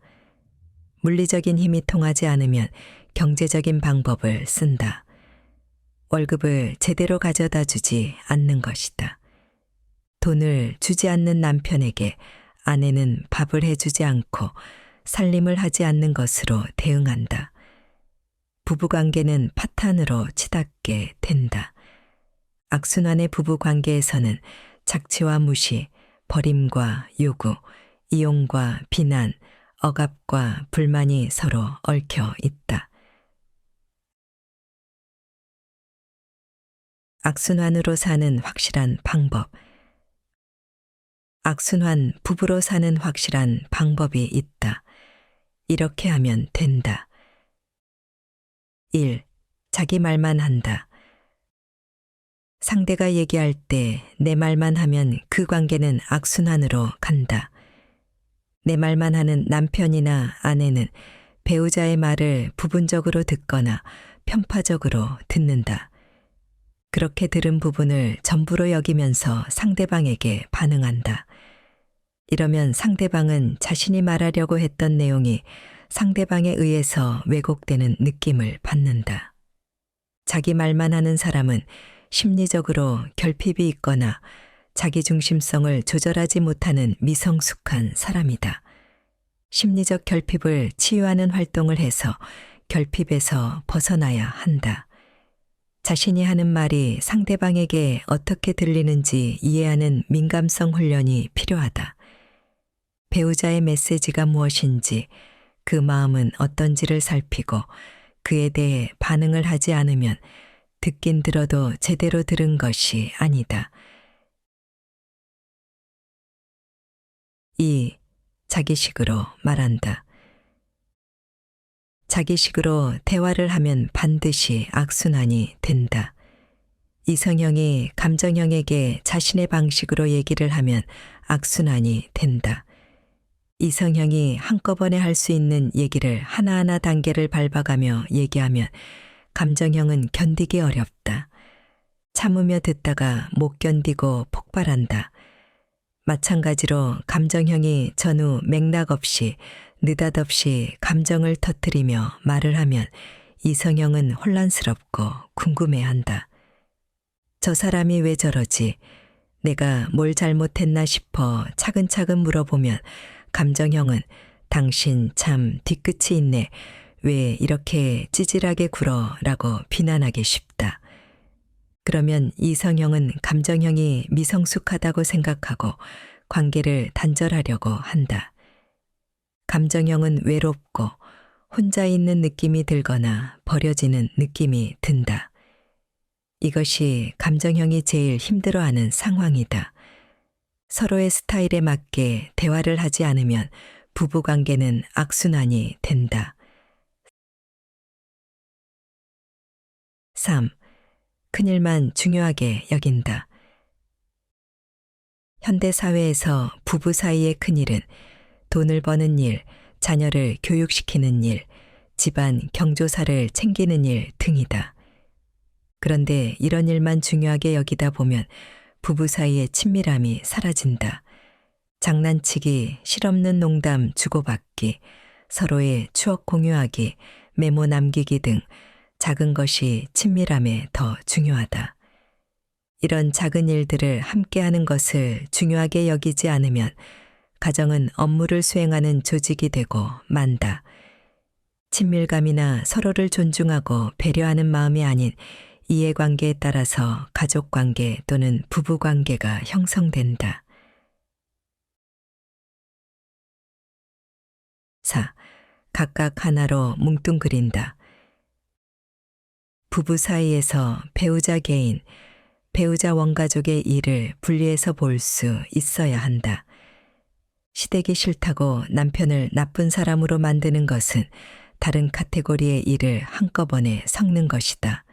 물리적인 힘이 통하지 않으면 경제적인 방법을 쓴다. 월급을 제대로 가져다 주지 않는 것이다. 돈을 주지 않는 남편에게 아내는 밥을 해주지 않고 살림을 하지 않는 것으로 대응한다. 부부관계는 파탄으로 치닫게 된다. 악순환의 부부관계에서는 착취와 무시, 버림과 요구, 이용과 비난, 억압과 불만이 서로 얽혀 있다. 악순환으로 사는 확실한 방법. 악순환 부부로 사는 확실한 방법이 있다. 이렇게 하면 된다. 1. 자기 말만 한다. 상대가 얘기할 때 내 말만 하면 그 관계는 악순환으로 간다. 내 말만 하는 남편이나 아내는 배우자의 말을 부분적으로 듣거나 편파적으로 듣는다. 그렇게 들은 부분을 전부로 여기면서 상대방에게 반응한다. 이러면 상대방은 자신이 말하려고 했던 내용이 상대방에 의해서 왜곡되는 느낌을 받는다. 자기 말만 하는 사람은 심리적으로 결핍이 있거나 자기 중심성을 조절하지 못하는 미성숙한 사람이다. 심리적 결핍을 치유하는 활동을 해서 결핍에서 벗어나야 한다. 자신이 하는 말이 상대방에게 어떻게 들리는지 이해하는 민감성 훈련이 필요하다. 배우자의 메시지가 무엇인지, 그 마음은 어떤지를 살피고 그에 대해 반응을 하지 않으면 듣긴 들어도 제대로 들은 것이 아니다. 2. 자기식으로 말한다. 자기식으로 대화를 하면 반드시 악순환이 된다. 이성형이 감정형에게 자신의 방식으로 얘기를 하면 악순환이 된다. 이성형이 한꺼번에 할 수 있는 얘기를 하나하나 단계를 밟아가며 얘기하면 감정형은 견디기 어렵다. 참으며 듣다가 못 견디고 폭발한다. 마찬가지로 감정형이 전후 맥락 없이 느닷없이 감정을 터뜨리며 말을 하면 이성형은 혼란스럽고 궁금해한다. 저 사람이 왜 저러지? 내가 뭘 잘못했나 싶어 차근차근 물어보면 감정형은 당신 참 뒤끝이 있네. 왜 이렇게 찌질하게 굴어? 라고 비난하기 쉽다. 그러면 이성형은 감정형이 미성숙하다고 생각하고 관계를 단절하려고 한다. 감정형은 외롭고 혼자 있는 느낌이 들거나 버려지는 느낌이 든다. 이것이 감정형이 제일 힘들어하는 상황이다. 서로의 스타일에 맞게 대화를 하지 않으면 부부관계는 악순환이 된다. 3. 큰일만 중요하게 여긴다. 현대사회에서 부부 사이의 큰일은 돈을 버는 일, 자녀를 교육시키는 일, 집안 경조사를 챙기는 일 등이다. 그런데 이런 일만 중요하게 여기다 보면 부부 사이의 친밀함이 사라진다. 장난치기, 실없는 농담 주고받기, 서로의 추억 공유하기, 메모 남기기 등 작은 것이 친밀함에 더 중요하다. 이런 작은 일들을 함께하는 것을 중요하게 여기지 않으면 가정은 업무를 수행하는 조직이 되고 만다. 친밀감이나 서로를 존중하고 배려하는 마음이 아닌 이해관계에 따라서 가족관계 또는 부부관계가 형성된다. 4. 각각 하나로 뭉뚱그린다. 부부 사이에서 배우자 개인, 배우자 원가족의 일을 분리해서 볼 수 있어야 한다. 시댁이 싫다고 남편을 나쁜 사람으로 만드는 것은 다른 카테고리의 일을 한꺼번에 섞는 것이다.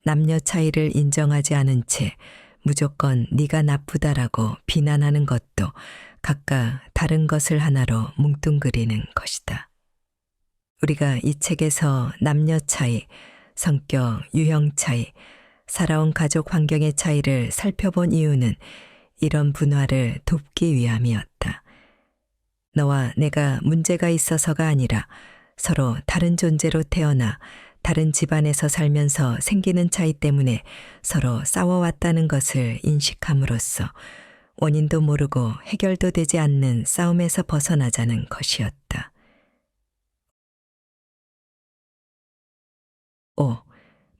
남녀 차이를 인정하지 않은 채 무조건 네가 나쁘다라고 비난하는 것도 각각 다른 것을 하나로 뭉뚱그리는 것이다. 우리가 이 책에서 남녀 차이, 성격, 유형 차이, 살아온 가족 환경의 차이를 살펴본 이유는 이런 분화를 돕기 위함이었다. 너와 내가 문제가 있어서가 아니라 서로 다른 존재로 태어나 다른 집안에서 살면서 생기는 차이 때문에 서로 싸워왔다는 것을 인식함으로써 원인도 모르고 해결도 되지 않는 싸움에서 벗어나자는 것이었다. 5.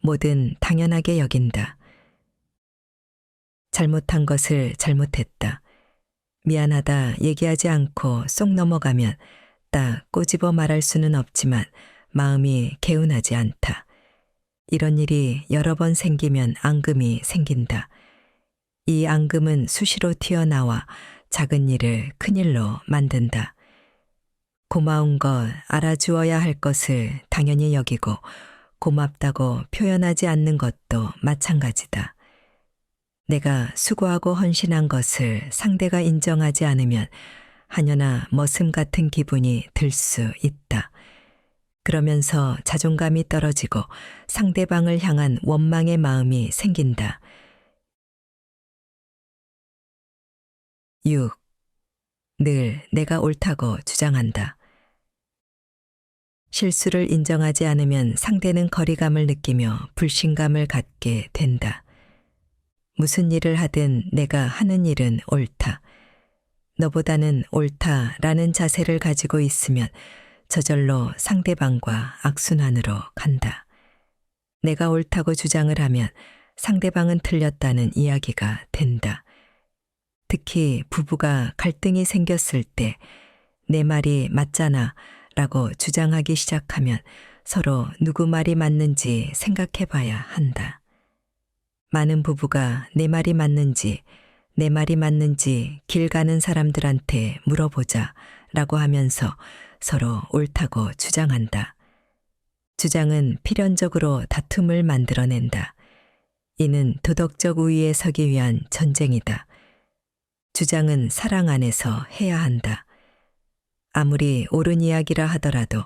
뭐든 당연하게 여긴다. 잘못한 것을 잘못했다. 미안하다 얘기하지 않고 쏙 넘어가면 딱 꼬집어 말할 수는 없지만 마음이 개운하지 않다. 이런 일이 여러 번 생기면 앙금이 생긴다. 이 앙금은 수시로 튀어나와 작은 일을 큰일로 만든다. 고마운 것, 알아주어야 할 것을 당연히 여기고 고맙다고 표현하지 않는 것도 마찬가지다. 내가 수고하고 헌신한 것을 상대가 인정하지 않으면 하녀나 머슴 같은 기분이 들 수 있다. 그러면서 자존감이 떨어지고 상대방을 향한 원망의 마음이 생긴다. 6. 늘 내가 옳다고 주장한다. 실수를 인정하지 않으면 상대는 거리감을 느끼며 불신감을 갖게 된다. 무슨 일을 하든 내가 하는 일은 옳다. 너보다는 옳다라는 자세를 가지고 있으면 저절로 상대방과 악순환으로 간다. 내가 옳다고 주장을 하면 상대방은 틀렸다는 이야기가 된다. 특히 부부가 갈등이 생겼을 때 내 말이 맞잖아 라고 주장하기 시작하면 서로 누구 말이 맞는지 생각해 봐야 한다. 많은 부부가 내 말이 맞는지 내 말이 맞는지 길 가는 사람들한테 물어보자 라고 하면서 서로 옳다고 주장한다. 주장은 필연적으로 다툼을 만들어낸다. 이는 도덕적 우위에 서기 위한 전쟁이다. 주장은 사랑 안에서 해야 한다. 아무리 옳은 이야기라 하더라도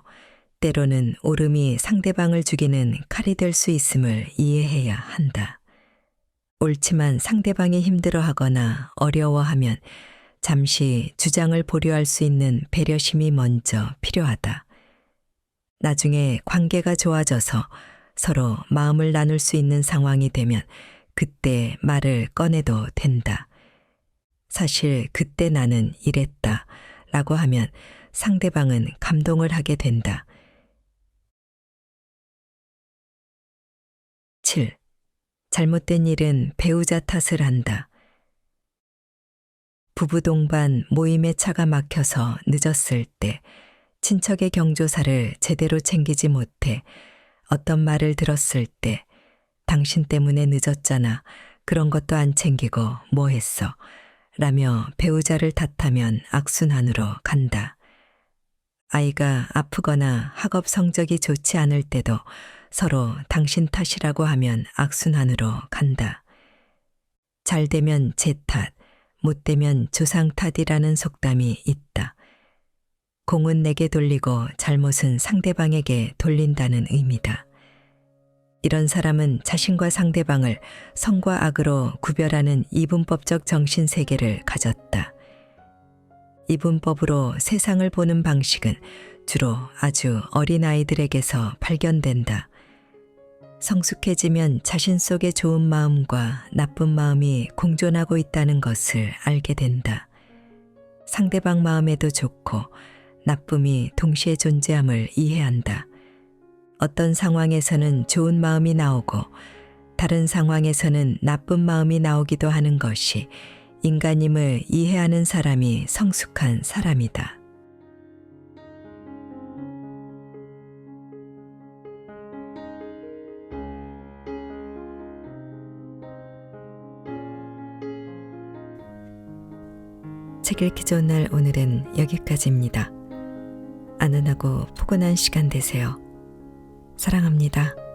때로는 옳음이 상대방을 죽이는 칼이 될 수 있음을 이해해야 한다. 옳지만 상대방이 힘들어하거나 어려워하면 잠시 주장을 보류할 수 있는 배려심이 먼저 필요하다. 나중에 관계가 좋아져서 서로 마음을 나눌 수 있는 상황이 되면 그때 말을 꺼내도 된다. 사실 그때 나는 이랬다 라고 하면 상대방은 감동을 하게 된다. 7. 잘못된 일은 배우자 탓을 한다. 부부 동반 모임에 차가 막혀서 늦었을 때 친척의 경조사를 제대로 챙기지 못해 어떤 말을 들었을 때 당신 때문에 늦었잖아. 그런 것도 안 챙기고 뭐 했어? 라며 배우자를 탓하면 악순환으로 간다. 아이가 아프거나 학업 성적이 좋지 않을 때도 서로 당신 탓이라고 하면 악순환으로 간다. 잘 되면 제 탓, 못 되면 조상 탓이라는 속담이 있다. 공은 내게 돌리고 잘못은 상대방에게 돌린다는 의미다. 이런 사람은 자신과 상대방을 선과 악으로 구별하는 이분법적 정신세계를 가졌다. 이분법으로 세상을 보는 방식은 주로 아주 어린 아이들에게서 발견된다. 성숙해지면 자신 속에 좋은 마음과 나쁜 마음이 공존하고 있다는 것을 알게 된다. 상대방 마음에도 좋고 나쁨이 동시에 존재함을 이해한다. 어떤 상황에서는 좋은 마음이 나오고 다른 상황에서는 나쁜 마음이 나오기도 하는 것이 인간임을 이해하는 사람이 성숙한 사람이다. 책 읽기 좋은 날 오늘은 여기까지입니다. 안전하고 포근한 시간 되세요. 사랑합니다.